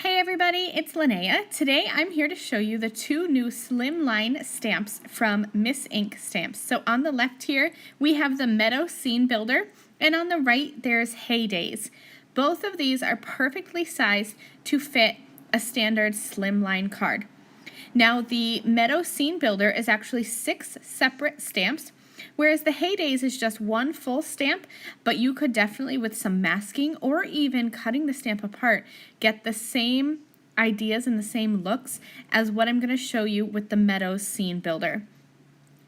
Hey everybody, it's Linnea. Today I'm here to show you the two new Slimline stamps from Miss Ink Stamps. So on the left here, we have the Meadow Scene Builder, and on the right there's Hey Daze. Both of these are perfectly sized to fit a standard Slimline card. Now the Meadow Scene Builder is actually 6 separate stamps, whereas the Hey Daze is just one full stamp, but you could definitely, with some masking or even cutting the stamp apart, get the same ideas and the same looks as what I'm going to show you with the Meadow Scene Builder.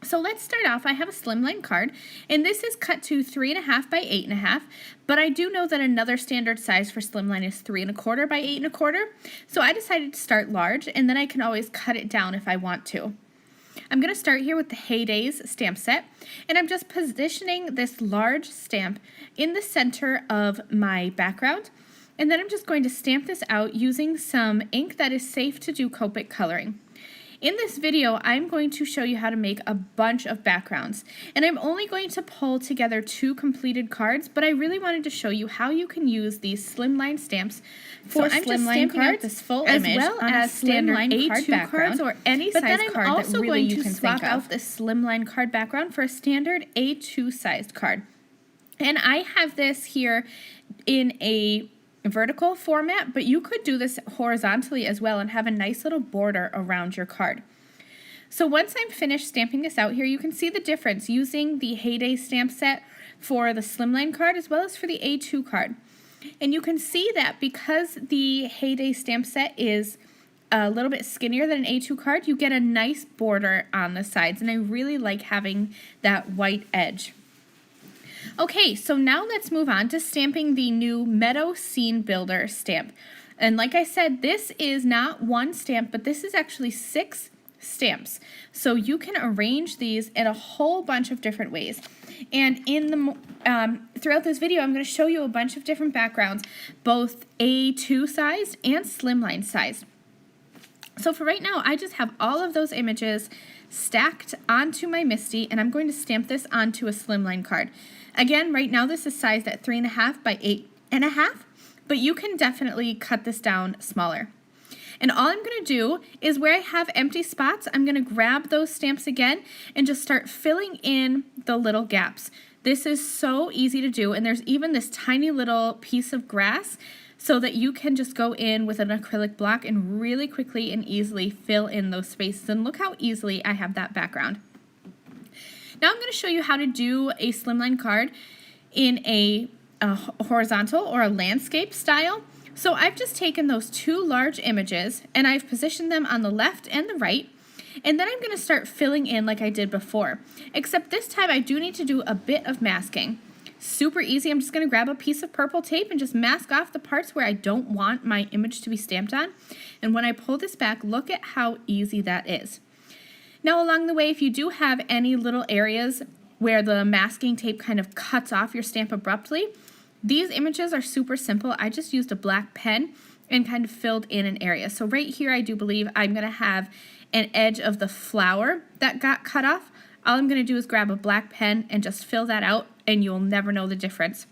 So let's start off. I have a Slimline card, and this is cut to 3.5 by 8.5, but I do know that another standard size for Slimline is 3.25 by 8.25, so I decided to start large, and then I can always cut it down if I want to. I'm going to start here with the Hey Daze stamp set, and I'm just positioning this large stamp in the center of my background, and then I'm just going to stamp this out using some ink that is safe to do Copic coloring. In this video, I'm going to show you how to make a bunch of backgrounds, and I'm only going to pull together 2 completed cards, but I really wanted to show you how you can use these Slimline stamps for Slimline cards, this full as image well as standard A2 cards or any size card that really you can swap out this Slimline card background for a standard A2 sized card. And I have this here in a vertical format, but you could do this horizontally as well and have a nice little border around your card. So once I'm finished stamping this out here, you can see the difference using the Hey Daze stamp set for the Slimline card as well as for the A2 card. And you can see that because the Hey Daze stamp set is a little bit skinnier than an A2 card, you get a nice border on the sides, and I really like having that white edge. Okay, so now let's move on to stamping the new Meadow Scene Builder stamp. And like I said, this is not one stamp, but this is actually 6 stamps. So you can arrange these in a whole bunch of different ways. And in the throughout this video, I'm going to show you a bunch of different backgrounds, both A2 sized and Slimline sized. So for right now, I just have all of those images stacked onto my MISTI, and I'm going to stamp this onto a Slimline card. Again, right now this is sized at 3.5 by 8.5, but you can definitely cut this down smaller. And all I'm going to do is where I have empty spots, I'm going to grab those stamps again and just start filling in the little gaps. This is so easy to do, and there's even this tiny little piece of grass so that you can just go in with an acrylic block and really quickly and easily fill in those spaces. And look how easily I have that background. Now I'm going to show you how to do a Slimline card in a horizontal or a landscape style. So I've just taken those 2 large images and I've positioned them on the left and the right, and then I'm going to start filling in like I did before, except this time I do need to do a bit of masking. Super easy. I'm just going to grab a piece of purple tape and just mask off the parts where I don't want my image to be stamped on, and when I pull this back, look at how easy that is. Now along the way, if you do have any little areas where the masking tape kind of cuts off your stamp abruptly, these images are super simple. I just used a black pen and kind of filled in an area. So right here, I do believe I'm going to have an edge of the flower that got cut off. All I'm going to do is grab a black pen and just fill that out, and you'll never know the difference.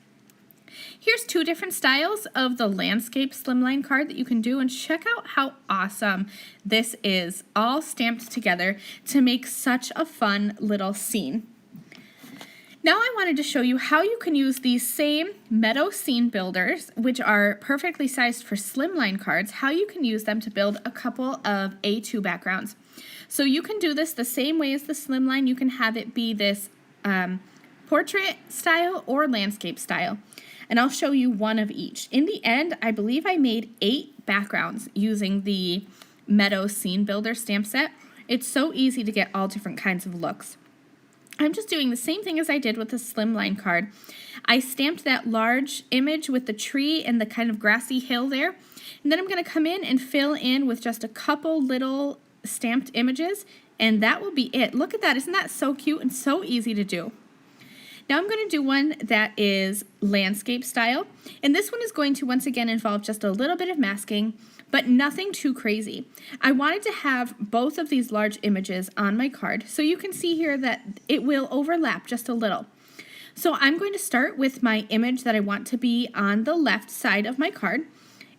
Here's 2 different styles of the landscape Slimline card that you can do, and check out how awesome this is, all stamped together to make such a fun little scene. Now I wanted to show you how you can use these same Meadow Scene Builders, which are perfectly sized for Slimline cards, how you can use them to build a couple of A2 backgrounds. So you can do this the same way as the Slimline. You can have it be this portrait style or landscape style. And I'll show you one of each. In the end, I believe I made 8 backgrounds using the Meadow Scene Builder stamp set. It's so easy to get all different kinds of looks. I'm just doing the same thing as I did with the Slimline card. I stamped that large image with the tree and the kind of grassy hill there. And then I'm going to come in and fill in with just a couple little stamped images, and that will be it. Look at that. Isn't that so cute and so easy to do? Now I'm going to do one that is landscape style, and this one is going to once again involve just a little bit of masking, but nothing too crazy. I wanted to have both of these large images on my card, so you can see here that it will overlap just a little. So I'm going to start with my image that I want to be on the left side of my card,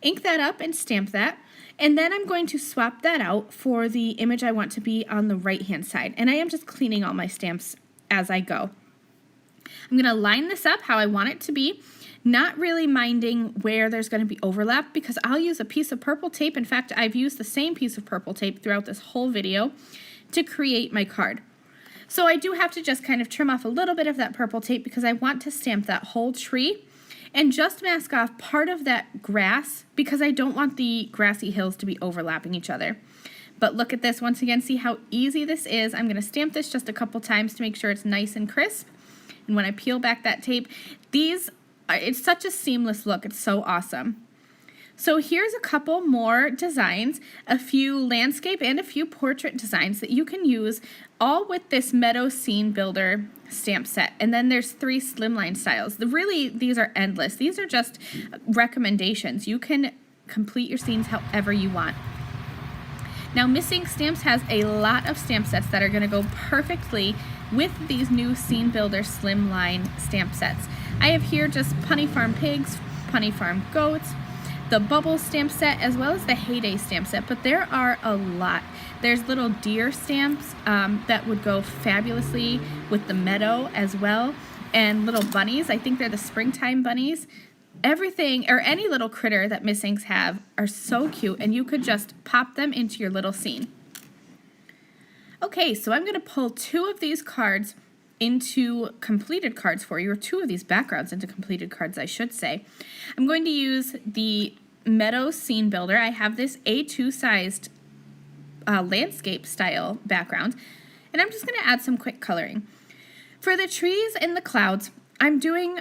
ink that up and stamp that. And then I'm going to swap that out for the image I want to be on the right-hand side. And I am just cleaning all my stamps as I go. I'm going to line this up how I want it to be, not really minding where there's going to be overlap because I'll use a piece of purple tape. In fact, I've used the same piece of purple tape throughout this whole video to create my card. So I do have to just kind of trim off a little bit of that purple tape because I want to stamp that whole tree and just mask off part of that grass because I don't want the grassy hills to be overlapping each other. But look at this once again, see how easy this is. I'm going to stamp this just a couple times to make sure it's nice and crisp. And when I peel back that tape, it's such a seamless look. It's so awesome. So here's a couple more designs, a few landscape and a few portrait designs that you can use all with this Meadow Scene Builder stamp set. And then there's 3 Slimline styles. Really, these are endless. These are just recommendations. You can complete your scenes however you want. Now, Miss Ink Stamps has a lot of stamp sets that are going to go perfectly with these new Scene Builder Slimline stamp sets. I have here just Punny Farm Pigs, Punny Farm Goats, the Bubble stamp set, as well as the Heyday stamp set, but there are a lot. There's little deer stamps that would go fabulously with the meadow as well, and little bunnies. I think they're the springtime bunnies. Everything, or any little critter that Miss Inks have are so cute, and you could just pop them into your little scene. Okay, so I'm going to pull 2 of these cards into completed cards for you, or 2 of these backgrounds into completed cards, I should say. I'm going to use the Meadow Scene Builder. I have this A2 sized landscape style background, and I'm just going to add some quick coloring. For the trees and the clouds, I'm doing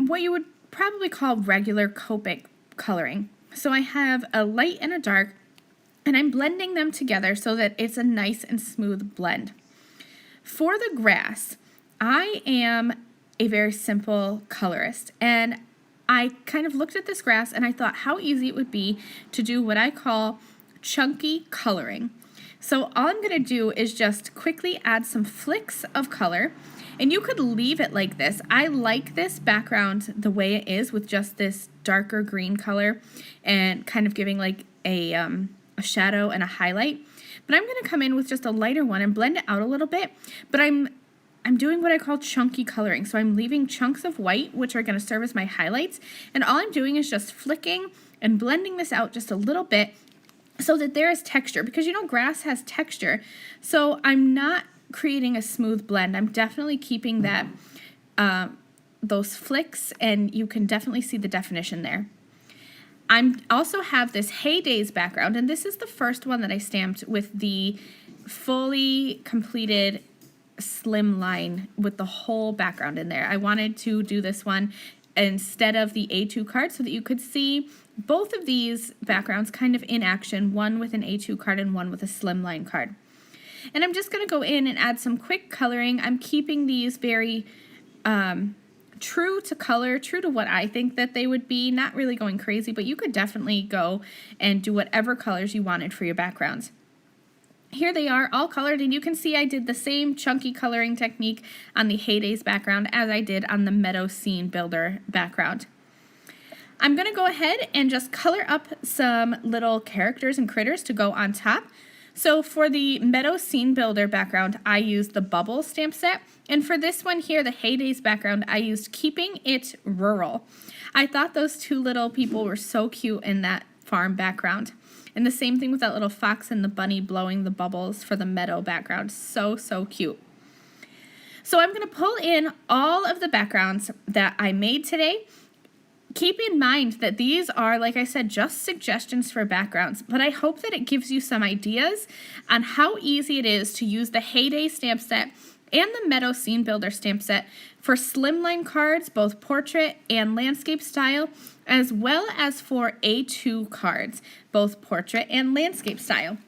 what you would probably call regular Copic coloring. So I have a light and a dark, and I'm blending them together so that it's a nice and smooth blend. For the grass, I am a very simple colorist, and I kind of looked at this grass and I thought how easy it would be to do what I call chunky coloring. So all I'm going to do is just quickly add some flicks of color, and you could leave it like this. I like this background the way it is with just this darker green color and kind of giving like a shadow and a highlight. But I'm going to come in with just a lighter one and blend it out a little bit. But I'm doing what I call chunky coloring. So I'm leaving chunks of white, which are going to serve as my highlights. And all I'm doing is just flicking and blending this out just a little bit so that there is texture. Because you know grass has texture. So I'm not creating a smooth blend. I'm definitely keeping that those flicks, and you can definitely see the definition there. I also have this Heydays background, and this is the first one that I stamped with the fully completed Slimline with the whole background in there. I wanted to do this one instead of the A2 card so that you could see both of these backgrounds kind of in action, one with an A2 card and one with a Slimline card. And I'm just going to go in and add some quick coloring. I'm keeping these very true to color, true to what I think that they would be, not really going crazy, but you could definitely go and do whatever colors you wanted for your backgrounds. Here they are all colored, and you can see I did the same chunky coloring technique on the Heydays background as I did on the Meadow Scene Builder background. I'm going to go ahead and just color up some little characters and critters to go on top. So for the Meadow Scene Builder background, I used the Bubble stamp set. And for this one here, the Heydays background, I used Keeping It Rural. I thought those 2 little people were so cute in that farm background. And the same thing with that little fox and the bunny blowing the bubbles for the meadow background. So, so cute. So I'm going to pull in all of the backgrounds that I made today. Keep in mind that these are, like I said, just suggestions for backgrounds, but I hope that it gives you some ideas on how easy it is to use the Heyday stamp set and the Meadow Scene Builder stamp set for Slimline cards, both portrait and landscape style, as well as for A2 cards, both portrait and landscape style.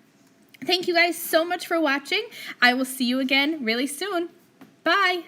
Thank you guys so much for watching. I will see you again really soon. Bye!